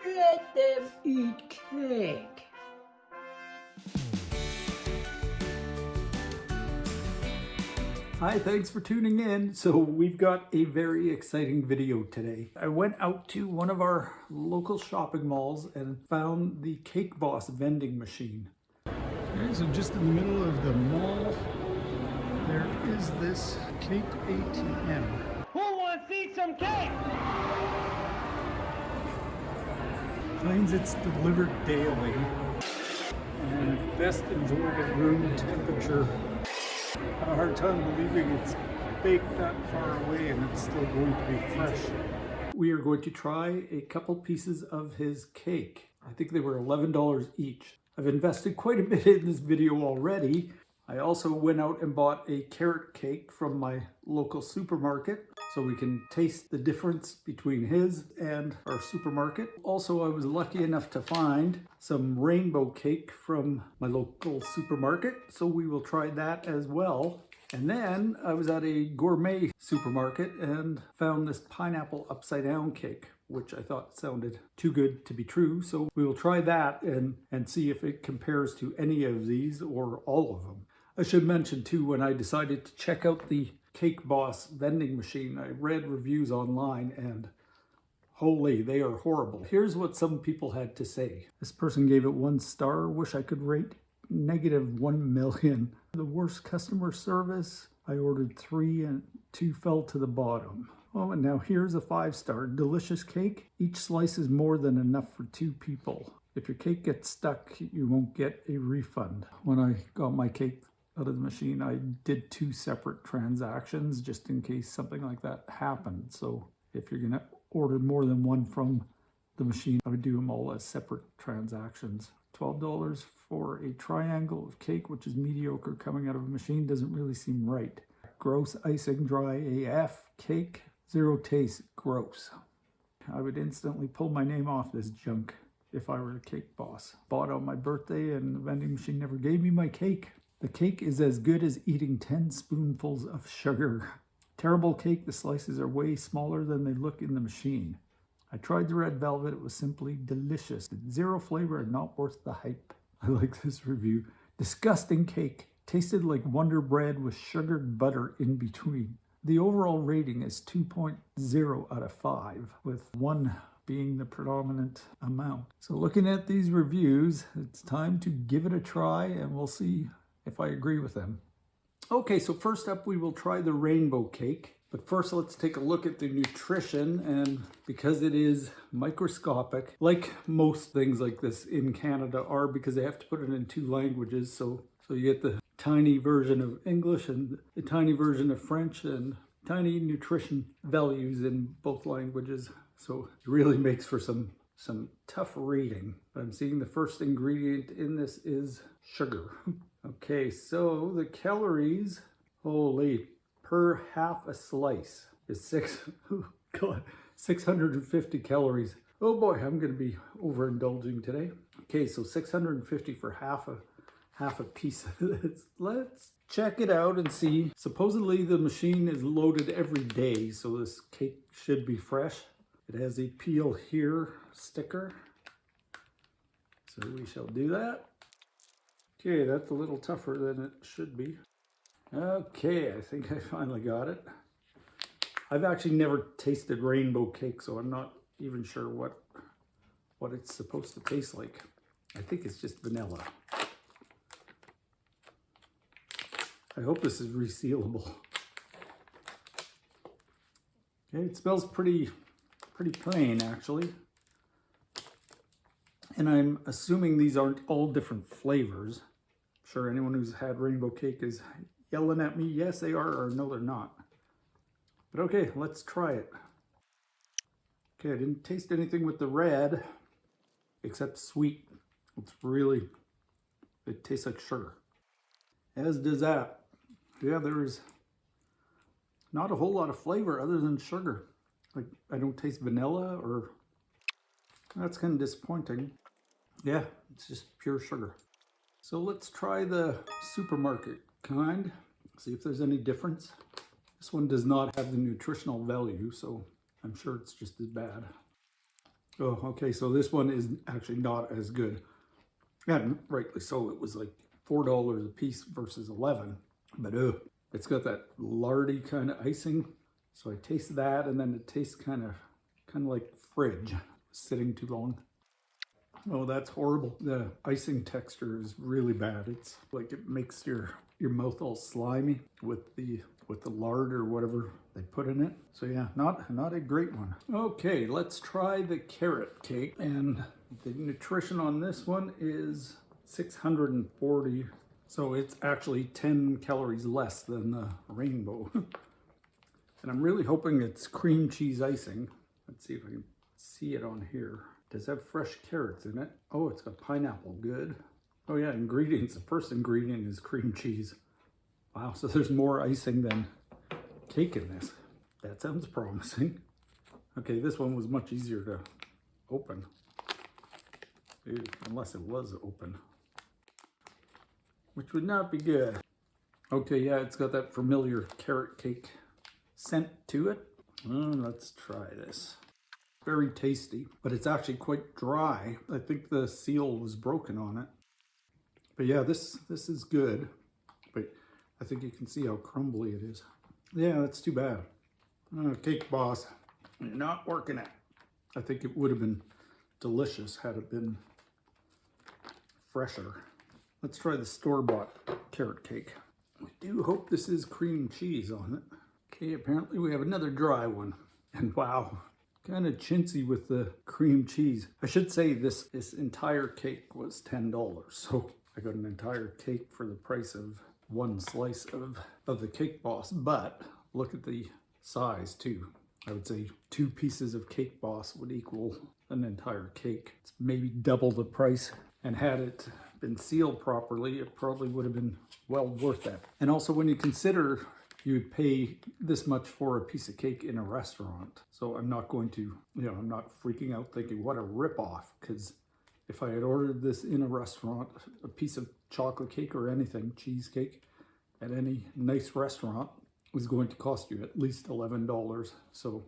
Let them eat cake. Hi, thanks for tuning in. So we've got a very exciting video today. I went out to one of our local shopping malls and found the Cake Boss vending machine. Okay, so just in the middle of the mall, there is this cake ATM. Who wants to eat some cake? Claims it's delivered daily and best enjoyed at room temperature. I have a hard time believing it's baked that far away and it's still going to be fresh. We are going to try a couple pieces of his cake. I think they were $11 each. I've invested quite a bit in this video already. I also went out and bought a carrot cake from my local supermarket so we can taste the difference between his and our supermarket. Also, I was lucky enough to find some rainbow cake from my local supermarket, so we will try that as well. And then I was at a gourmet supermarket and found this pineapple upside down cake, which I thought sounded too good to be true. So we will try that and see if it compares to any of these or all of them. I should mention too, when I decided to check out the Cake Boss vending machine, I read reviews online and holy, they are horrible. Here's what some people had to say. This person gave it 1 star. Wish I could rate -1,000,000. The worst customer service. I ordered 3 and 2 fell to the bottom. Oh, and now here's a 5-star. Delicious cake. Each slice is more than enough for 2 people. If your cake gets stuck, you won't get a refund. When I got my cake out of the machine, I did 2 separate transactions just in case something like that happened. So if you're gonna order more than one from the machine, I would do them all as separate transactions. $12 for a triangle of cake, which is mediocre coming out of a machine, doesn't really seem right. Gross icing, dry AF, cake, 0 taste, gross. I would instantly pull my name off this junk if I were the Cake Boss. Bought on my birthday and the vending machine never gave me my cake. The cake is as good as eating 10 spoonfuls of sugar. Terrible cake, the slices are way smaller than they look in the machine. I tried the red velvet, it was simply delicious. 0 flavor and not worth the hype. I like this review. Disgusting cake, tasted like Wonder Bread with sugared butter in between. The overall rating is 2.0 out of 5, with 1 being the predominant amount. So looking at these reviews, it's time to give it a try and we'll see if I agree with them. Okay, so first up we will try the rainbow cake. But first let's take a look at the nutrition, and because it is microscopic, like most things like this in Canada are, because they have to put it in 2 languages, so you get the tiny version of English and the tiny version of French and tiny nutrition values in both languages. So it really makes for some tough reading. But I'm seeing the first ingredient in this is sugar. Okay, so the calories, holy, per half a slice is 650 calories. Oh boy, I'm gonna be overindulging today. Okay, so 650 for half a piece of this. Let's check it out and see. Supposedly the machine is loaded every day, so this cake should be fresh. It has a peel here sticker, so we shall do that. Okay, that's a little tougher than it should be. Okay, I think I finally got it. I've actually never tasted rainbow cake, so I'm not even sure what it's supposed to taste like. I think it's just vanilla. I hope this is resealable. Okay, it smells pretty plain actually. And I'm assuming these aren't all different flavors. I'm sure anyone who's had rainbow cake is yelling at me, yes they are, or no they're not. But okay, let's try it. Okay, I didn't taste anything with the red except sweet. It tastes like sugar. As does that. Yeah, there's not a whole lot of flavor other than sugar. Like, I don't taste vanilla, or that's kind of disappointing. Yeah, it's just pure sugar. So let's try the supermarket kind, see if there's any difference. This one does not have the nutritional value, so I'm sure it's just as bad. Oh, okay, so this one is actually not as good. And rightly so, it was like $4 a piece versus 11. But it's got that lardy kind of icing. So I taste that, and then it tastes kind of like fridge, sitting too long. Oh, that's horrible. The icing texture is really bad. It's like it makes your mouth all slimy with the lard or whatever they put in it. So yeah, not a great one. Okay, let's try the carrot cake. And the nutrition on this one is 640. So it's actually 10 calories less than the rainbow. And I'm really hoping it's cream cheese icing. Let's see if I can see it on here. Does it have fresh carrots in it? Oh, it's got pineapple, good. Oh yeah, ingredients. The first ingredient is cream cheese. Wow, so there's more icing than cake in this. That sounds promising. Okay, this one was much easier to open. Ew, unless it was open. Which would not be good. Okay, yeah, it's got that familiar carrot cake scent to it. Let's try this. Very tasty, but it's actually quite dry. I think the seal was broken on it. But yeah, this is good. But I think you can see how crumbly it is. Yeah, that's too bad. Cake Boss, you're not working it. I think it would have been delicious had it been fresher. Let's try the store-bought carrot cake. I do hope this is cream cheese on it. Okay, apparently we have another dry one. And wow, kind of chintzy with the cream cheese. I should say this entire cake was $10. So I got an entire cake for the price of one slice of the Cake Boss. But look at the size too. I would say 2 pieces of Cake Boss would equal an entire cake. It's maybe double the price. And had it been sealed properly, it probably would have been well worth that. And also when you consider you'd pay this much for a piece of cake in a restaurant. So I'm not going to, I'm not freaking out thinking what a ripoff, because if I had ordered this in a restaurant, a piece of chocolate cake or anything, cheesecake, at any nice restaurant was going to cost you at least $11. So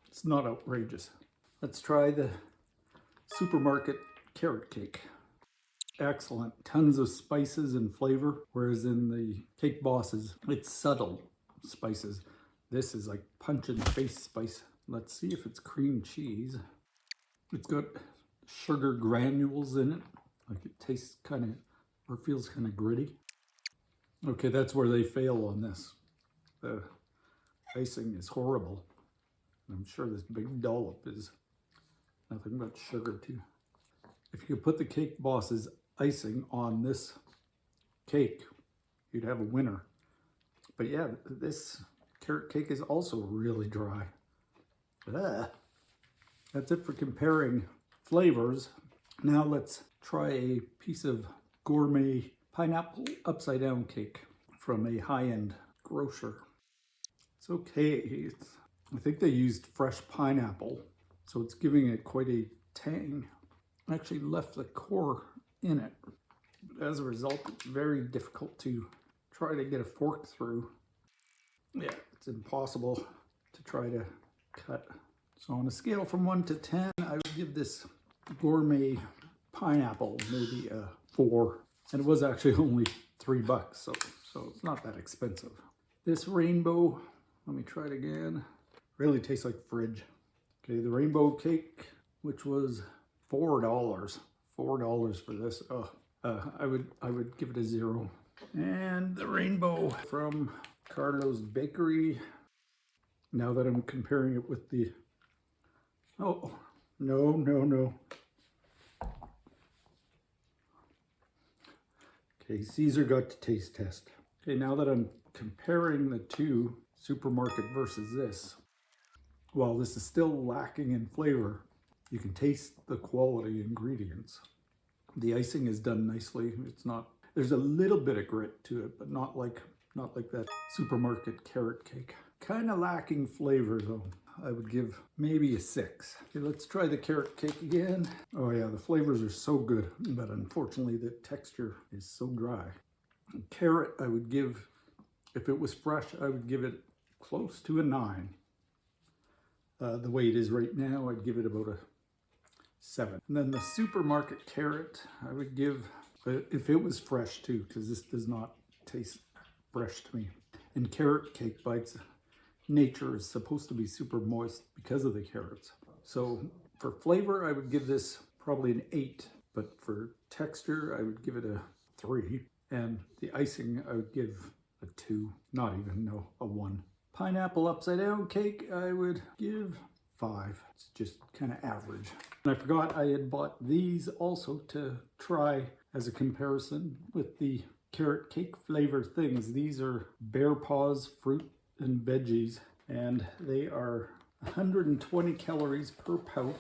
it's not outrageous. Let's try the supermarket carrot cake. Excellent. Tons of spices and flavor, whereas in the Cake Bosses, it's subtle spices. This is like punch in the face spice. Let's see if it's cream cheese. It's got sugar granules in it. Like it tastes kind of, or feels kind of gritty. Okay, that's where they fail on this. The icing is horrible. I'm sure this big dollop is nothing but sugar too. If you could put the Cake Boss's icing on this cake, you'd have a winner. But yeah, this carrot cake is also really dry. That's it for comparing flavors. Now let's try a piece of gourmet pineapple upside down cake from a high-end grocer. It's okay. I think they used fresh pineapple, so it's giving it quite a tang. I actually left the core in it. As a result, it's very difficult to try to get a fork through. Yeah, it's impossible to try to cut. So on a scale from 1 to 10, I would give this gourmet pineapple maybe a 4. And it was actually only $3, so it's not that expensive. This rainbow, let me try it again. Really tastes like fridge. Okay, the rainbow cake, which was $4 for this. I would give it a 0. And the rainbow from Carlo's Bakery. Now that I'm comparing it with the, oh, no. Okay, Caesar got to taste test. Okay, now that I'm comparing the two, supermarket versus this, while this is still lacking in flavor, you can taste the quality ingredients. The icing is done nicely. It's not, there's a little bit of grit to it, but not like that supermarket carrot cake. Kind of lacking flavor though. I would give maybe a 6. Okay, let's try the carrot cake again. Oh yeah, the flavors are so good, but unfortunately the texture is so dry. Carrot, I would give, if it was fresh, I would give it close to a 9. The way it is right now, I'd give it about a 7. And then the supermarket carrot, I would give, if it was fresh too, because this does not taste fresh to me. And carrot cake bites, nature is supposed to be super moist because of the carrots. So for flavor, I would give this probably an 8, but for texture, I would give it a 3. And the icing, I would give a 2, not even, no, a 1. Pineapple upside down cake, I would give 5. It's just kind of average. And I forgot I had bought these also to try as a comparison with the carrot cake flavor things. These are bear paws, fruit and veggies, and they are 120 calories per pouch.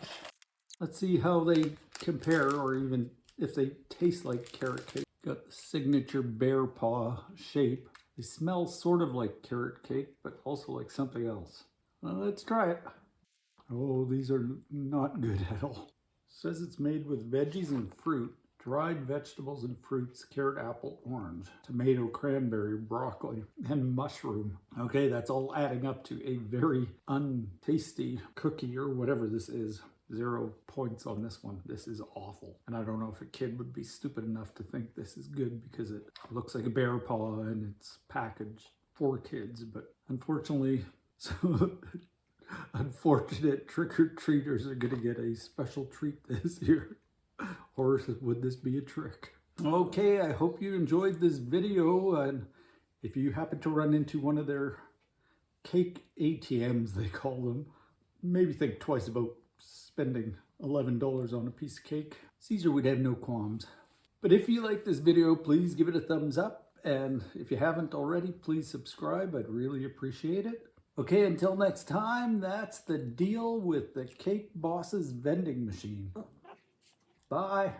Let's see how they compare, or even if they taste like carrot cake. Got the signature bear paw shape. They smell sort of like carrot cake, but also like something else. Well, let's try it. Oh, these are not good at all. It says it's made with veggies and fruit, dried vegetables and fruits, carrot, apple, orange, tomato, cranberry, broccoli, and mushroom. Okay, that's all adding up to a very untasty cookie or whatever this is. 0 points on this one. This is awful. And I don't know if a kid would be stupid enough to think this is good because it looks like a bear paw and it's packaged for kids. But unfortunately, unfortunate trick-or-treaters are going to get a special treat this year. Or would this be a trick? Okay, I hope you enjoyed this video. And if you happen to run into one of their cake ATMs, they call them, maybe think twice about spending $11 on a piece of cake. Caesar would have no qualms. But if you like this video, please give it a thumbs up. And if you haven't already, please subscribe. I'd really appreciate it. Okay, until next time, that's the deal with the Cake Boss's vending machine. Bye.